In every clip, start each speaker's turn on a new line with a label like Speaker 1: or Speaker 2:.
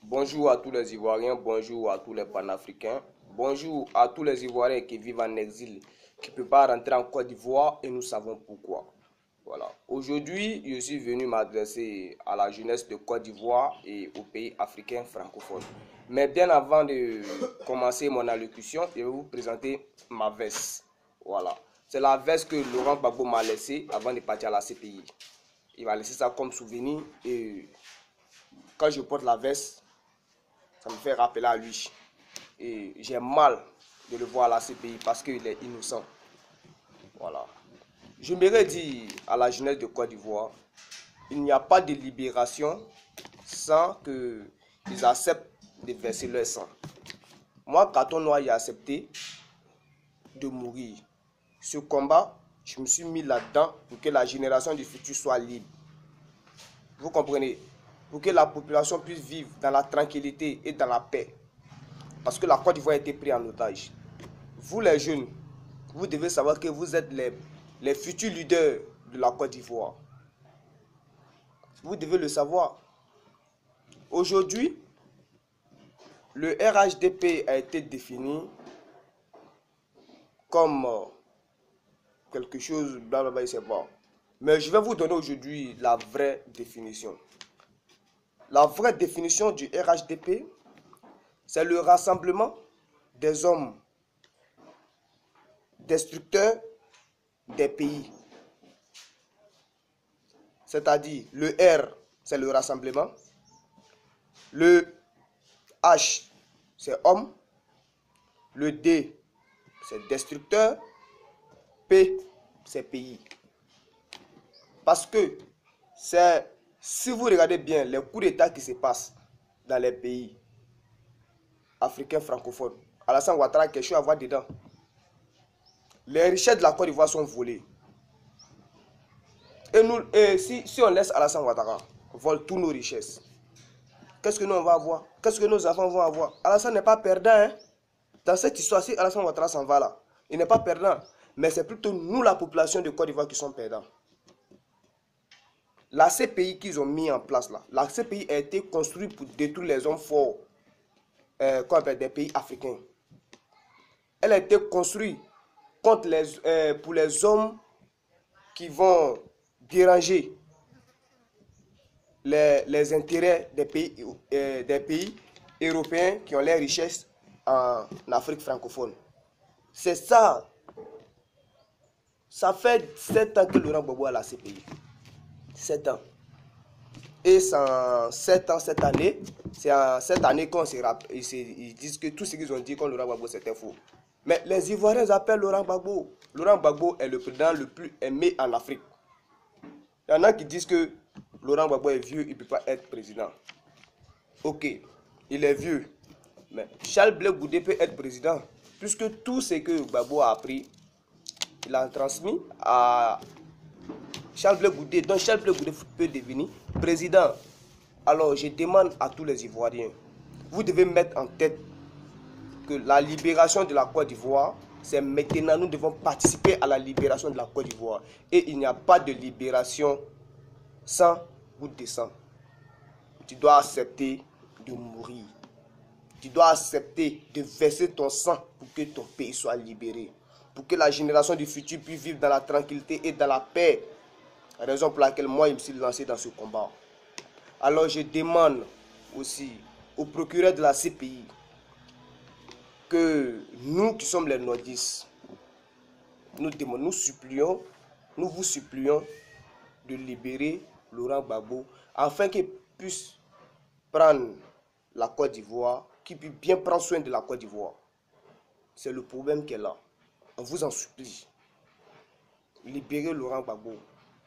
Speaker 1: Bonjour à tous les Ivoiriens, bonjour à tous les panafricains, bonjour à tous les Ivoiriens qui vivent en exil, qui ne peuvent pas rentrer en Côte d'Ivoire et nous savons pourquoi. Voilà. Aujourd'hui, je suis venu m'adresser à la jeunesse de Côte d'Ivoire et aux pays africains francophones. Mais bien avant de commencer mon allocution, je vais vous présenter ma veste. Voilà. C'est la veste que Laurent Gbagbo m'a laissée avant de partir à la CPI. Il m'a laissé ça comme souvenir et quand je porte la veste, ça me fait rappeler à lui. Et j'ai mal de le voir à la CPI parce qu'il est innocent. Voilà. Je m'aimerais dire à la jeunesse de Côte d'Ivoire, il n'y a pas de libération sans qu'ils acceptent de verser leur sang. Moi, Carton Noir, j'ai accepté de mourir. Ce combat, je me suis mis là-dedans pour que la génération du futur soit libre. Vous comprenez? Pour que la population puisse vivre dans la tranquillité et dans la paix. Parce que la Côte d'Ivoire a été prise en otage. Vous les jeunes, vous devez savoir que vous êtes les futurs leaders de la Côte d'Ivoire. Vous devez le savoir. Aujourd'hui, le RHDP a été défini comme quelque chose, blablabla, c'est bon. Mais je vais vous donner aujourd'hui la vraie définition. La vraie définition du RHDP, c'est le rassemblement des hommes destructeurs des pays. C'est-à-dire, le R, c'est le rassemblement. Le H, c'est homme. Le D, c'est destructeur. P, c'est pays. Parce que si vous regardez bien les coups d'État qui se passent dans les pays africains francophones, Alassane Ouattara a quelque chose à voir dedans. Les richesses de la Côte d'Ivoire sont volées. Et si on laisse Alassane Ouattara voler toutes nos richesses, qu'est-ce que nous on va avoir? Qu'est-ce que nos enfants vont avoir? Alassane n'est pas perdant. Hein? Dans cette histoire, si Alassane Ouattara s'en va là, il n'est pas perdant. Mais c'est plutôt nous, la population de Côte d'Ivoire, qui sommes perdants. La CPI qu'ils ont mis en place là, la CPI a été construite pour détruire les hommes forts des pays africains. Elle a été construite contre pour les hommes qui vont déranger les intérêts des pays européens qui ont les richesses en Afrique francophone. C'est ça. Ça fait 7 ans que Laurent Gbagbo a la CPI. 7 ans. Et sans 7 ans, cette année, c'est en cette année qu'on ils disent que tout ce qu'ils ont dit contre Laurent Gbagbo, c'était faux. Mais les Ivoiriens appellent Laurent Gbagbo. Laurent Gbagbo est le président le plus aimé en Afrique. Il y en a qui disent que Laurent Gbagbo est vieux, il ne peut pas être président. Ok, il est vieux. Mais Charles Blé Goudé peut être président. Puisque tout ce que Gbagbo a appris, il a transmis à Charles Blé Goudé. Donc Charles Blé Goudé peut devenir président. Alors je demande à tous les Ivoiriens, vous devez mettre en tête que la libération de la Côte d'Ivoire, c'est maintenant. Nous devons participer à la libération de la Côte d'Ivoire. Et il n'y a pas de libération sans goutte de sang. Tu dois accepter de mourir. Tu dois accepter de verser ton sang pour que ton pays soit libéré. Pour que la génération du futur puisse vivre dans la tranquillité et dans la paix. Raison pour laquelle moi, je me suis lancé dans ce combat. Alors je demande aussi au procureur de la CPI que nous qui sommes les nordistes, nous vous supplions de libérer Laurent Gbagbo afin qu'il puisse prendre la Côte d'Ivoire, qu'il puisse bien prendre soin de la Côte d'Ivoire. C'est le problème qui est là. On vous en supplie. Libérez Laurent Gbagbo.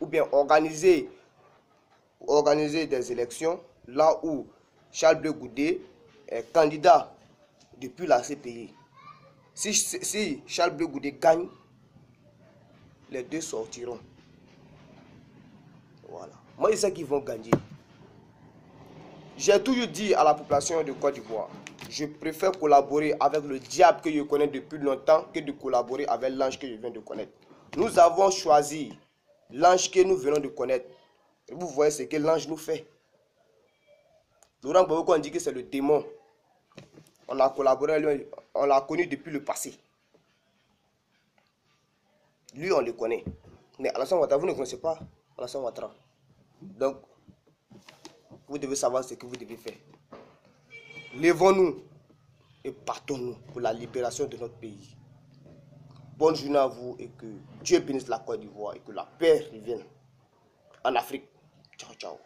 Speaker 1: Ou bien organiser des élections là où Charles Blé Goudé est candidat depuis la CPI. Si Charles Blé Goudé gagne, les deux sortiront. Voilà. Moi, je sais qu'ils vont gagner. J'ai toujours dit à la population de Côte d'Ivoire, je préfère collaborer avec le diable que je connais depuis longtemps que de collaborer avec l'ange que je viens de connaître. Nous avons choisi l'ange que nous venons de connaître. Et vous voyez ce que l'ange nous fait. Laurent Gbagbo, on dit que c'est le démon. On a collaboré, lui, on l'a connu depuis le passé. Lui, on le connaît. Mais Alassane Ouattara, vous ne connaissez pas Alassane Ouattara. Donc, vous devez savoir ce que vous devez faire. Lèvons-nous et partons-nous pour la libération de notre pays. Bonne journée à vous et que Dieu bénisse la Côte d'Ivoire et que la paix revienne en Afrique. Ciao, ciao.